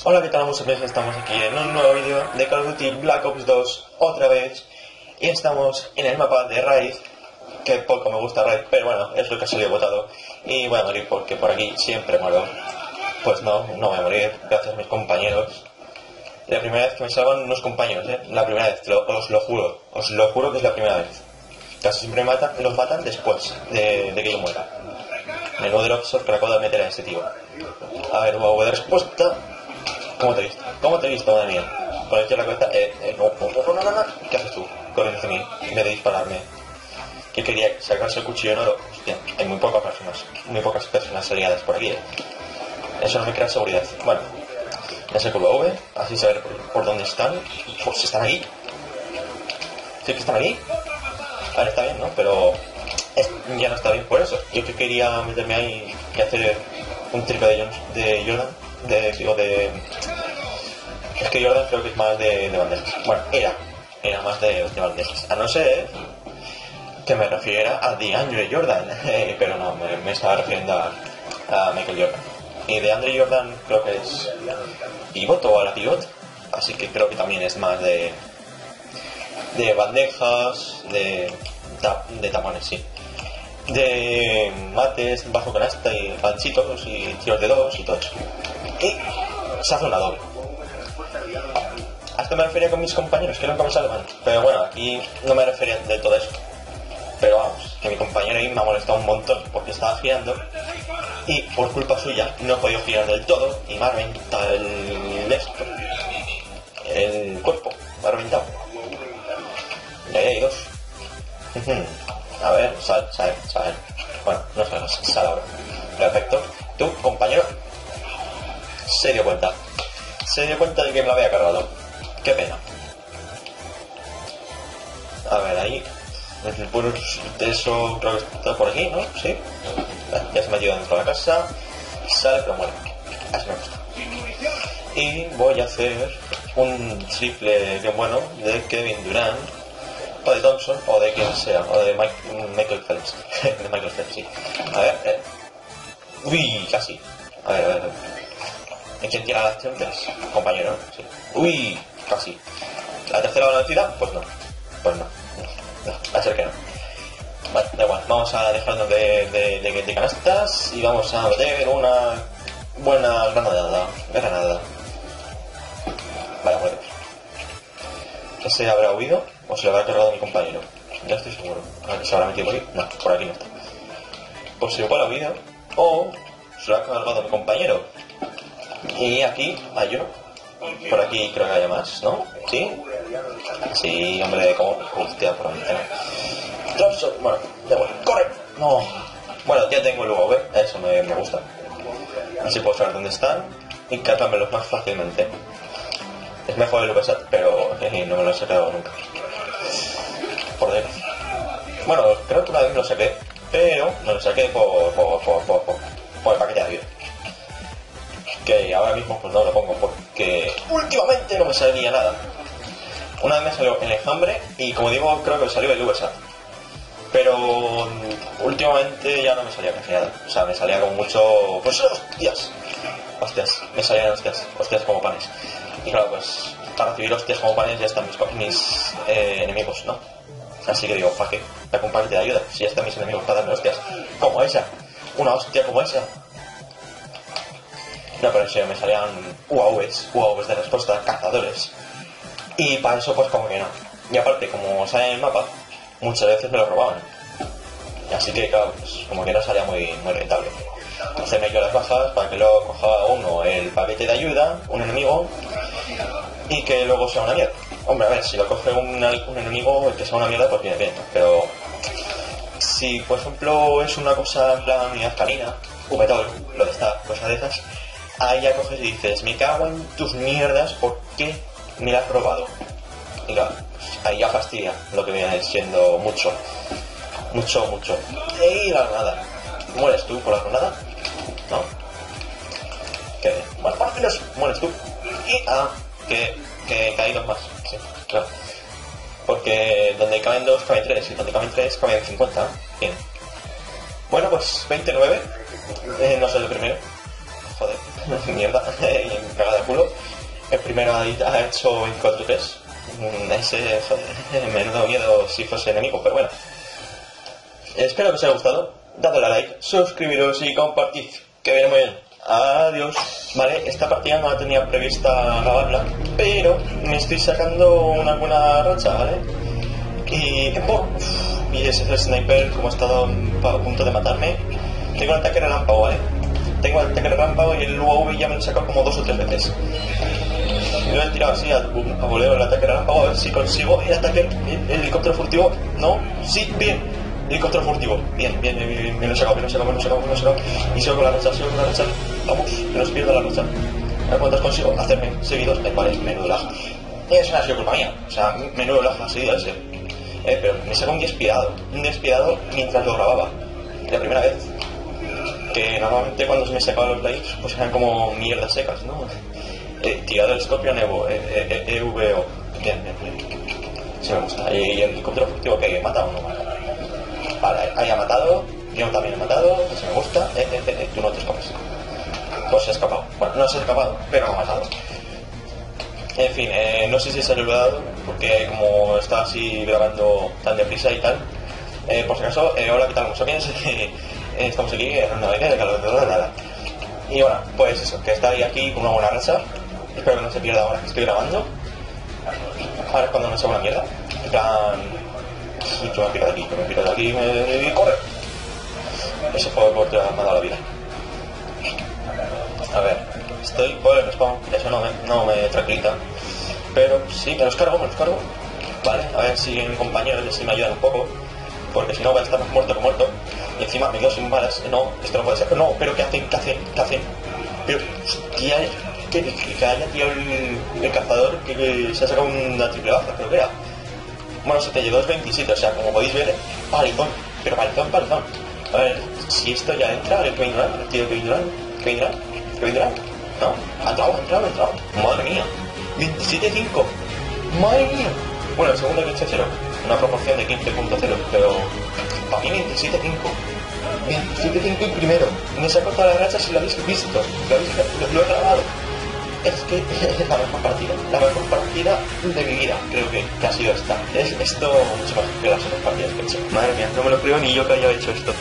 Hola, ¿qué tal, muchachos? Estamos aquí en un nuevo vídeo de Call of Duty Black Ops 2 otra vez. Y estamos en el mapa de Raid, que poco me gusta Raid, pero bueno, es lo que ha salido votado. Y voy a morir porque por aquí siempre muero. Pues no voy a morir, gracias a mis compañeros. La primera vez que me salvan unos compañeros, la primera vez, os lo juro que es la primera vez. Casi siempre los matan después de que yo muera. Menudo dropshot que le acabo de meter a este tío. A ver, UAV de respuesta. ¿Cómo te he visto? ¿Cómo te he visto, madre mía? Con el tío en la cabeza, no. ¿Qué haces tú? Corriendo hacia mí, en vez de dispararme. Que quería sacarse el cuchillo en oro. Hostia, hay muy pocas personas aliadas por aquí, Eso no me crea seguridad. Bueno, ya sé con la V, así saber por dónde están. Pues están aquí. ¿Sí que están aquí? A ver, está bien, ¿no? Pero ya no está bien por eso. Yo que quería meterme ahí y hacer un triple de Jordan. Es que Jordan creo que es más de bandejas. Bueno, era más de bandejas. A no ser que me refiriera a DeAndre Jordan. Pero no, me estaba refiriendo a Michael Jordan. Y DeAndre Jordan creo que es pivot o a la pivot. Así que creo que también es más de bandejas, de tapones, sí. De mates bajo canasta y panchitos y tiros de dos y todo eso. Y se hace una doble. Hasta me refería con mis compañeros que nunca me salvan. Pero bueno, aquí no me refería de todo eso. Pero vamos, que mi compañero ahí me ha molestado un montón porque estaba girando y por culpa suya no he podido girar del todo y me ha reventado el cuerpo, me ha reventado. Y ahí hay dos. A ver, sal. Bueno, no sal ahora. Perfecto. Tú, compañero, se dio cuenta de que me lo había cargado. Qué pena. A ver, ahí el puro de eso creo que está por aquí, ¿no? Sí. Ya se me ha metido dentro de la casa. Sale, pero muere. Así me gusta. Y voy a hacer un triple bien bueno de Kevin Durant, o de Thompson, o de quien sea, o de Michael Phelps. De Michael Phelps, sí. A ver, uy, casi. A ver. ¿En quién tira la acción 3? Compañero, sí. Uy, casi. ¿La tercera velocidad? Pues no. Va a ser que no. Vale, da igual. Vamos a dejarnos de canastas y vamos a meter una buena granada. Vale, bueno. ¿Ese habrá huido o se lo habrá cargado mi compañero? Ya estoy seguro. A ver, ¿se habrá metido por aquí? No, por aquí no está. Pues si igual ha huido o se lo ha cargado mi compañero. Y aquí hay uno. Por aquí creo que haya más, ¿no? ¿Sí? Sí, hombre, como... Hostia, por la ventana. Bueno, da igual. ¡Corre! No. Bueno, ya tengo el UAV, eso me gusta. Así puedo saber dónde están y cargármelos más fácilmente. Es mejor el VSAT, pero no me lo he sacado nunca. Por desgracia. Bueno, creo que una vez lo saqué, pero no lo saqué por el paquete de ayuda. Que ahora mismo pues no lo pongo porque últimamente no me salía nada. Una vez me salió el enjambre y como digo creo que salió el VSAT. Pero últimamente ya no me salía casi nada. O sea, me salía con mucho... Pues hostias, me salían hostias como panes. Y claro, pues para recibir hostias como panes ya están mis enemigos, ¿no? Así que digo, ¿para qué? La compañía de ayuda. Si ya están mis enemigos para darme hostias. Como esa. Una hostia como esa. No, pero en serio, me salían UAVs de respuesta, cazadores. Y para eso pues como que no. Y aparte, como sale en el mapa, muchas veces me lo robaban. Así que claro, pues como que no salía muy rentable. Hacerme yo las bajas para que luego coja uno el paquete de ayuda, un enemigo, y que luego sea una mierda. Hombre, a ver, si lo coge un enemigo, el que sea una mierda, pues viene bien. Pero si por ejemplo es una cosa en plan unidad canina, Umetol, lo de esta cosa de esas, ahí ya coges y dices, me cago en tus mierdas, ¿por qué me la has robado? Y claro, ahí ya fastidia lo que viene siendo mucho. Y la granada. ¿Mueres tú por la granada? ¿No? Que bueno, por fin mueres tú. Y que caen dos más. Sí, claro. Porque donde caben dos, caben tres. Y donde caben tres, caben 50. Bien. Bueno, pues 29. No soy el primero. Joder. mierda, cagada de culo. El primero ha hecho 24-3. Ese, joder, menudo miedo si fuese enemigo, pero bueno. Espero que os haya gustado. Dadle a like, suscribiros y compartid. Que viene muy bien. Adiós. Vale, esta partida no la tenía prevista grabarla, pero me estoy sacando una buena racha, ¿vale? Y ese sniper, como ha estado a punto de matarme, tengo el ataque relámpago, ¿vale? Tengo el ataque relámpago y el UAV ya me lo he sacado como 2 o 3 veces. Lo he tirado así a voleo el ataque relámpago, a ver si consigo el ataque, el helicóptero furtivo. No, sí, bien. Helicóptero furtivo, bien, me lo he sacado. Y sigo con la racha, Vamos, que no se pierda la racha. A ver cuántos consigo hacerme seguidos. Vale, menudo lag. Eso no ha sido culpa mía. O sea, menudo lag ha sido ese. Pero me saca un despiadado mientras lo grababa. La primera vez. Que normalmente cuando se me sacaban los likes, pues eran como mierdas secas, ¿no? Tirado el Scorpion EVO. Bien. Sí me gusta. Y el helicóptero furtivo que he matado, ¿no? Vale, ahí ha matado, yo también he matado, eso me gusta, tú no te escapas. Pues se ha escapado. Bueno, no se ha escapado, pero no ha matado. En fin, no sé si se ha olvidado, porque como estaba así grabando tan deprisa y tal, por si acaso, hola, ¿qué tal? ¿Cómo bien? Estamos aquí en una beca de calor de nada. Y bueno, pues eso, que está aquí con una buena racha. Espero que no se pierda ahora que estoy grabando. Ahora es cuando no sea una mierda. En plan... Yo me piro de aquí, me corre. Eso fue por me ha dado la vida. A ver, estoy por el spawn, eso no me tranquiliza. Pero sí, me los cargo. Vale, a ver si mi compañero si me ayudan un poco. Porque si no voy a estar más muerto que muerto. Y encima me quedo sin balas. No, esto no puede ser. No, pero ¿qué hacen? Pero, hostia, que haya tirado el cazador que se ha sacado una triple baja, creo que era. Bueno, 72-27, o sea, como podéis ver, palizón. A ver, si esto ya entra, el Kevin Durant, tío Kevin Durant, ¿no? Ha entrado. Madre mía, 27-5. Madre mía. Bueno, el segundo 15-0, una proporción de 15.0, pero para mí 27-5. 27-5 y primero. Me saco toda la racha si lo habéis visto. Lo he grabado. Es que es la mejor partida de mi vida, creo que ha sido esta. Es esto mucho más que las otras partidas que he hecho. Madre mía, no me lo creo ni yo que haya hecho esto.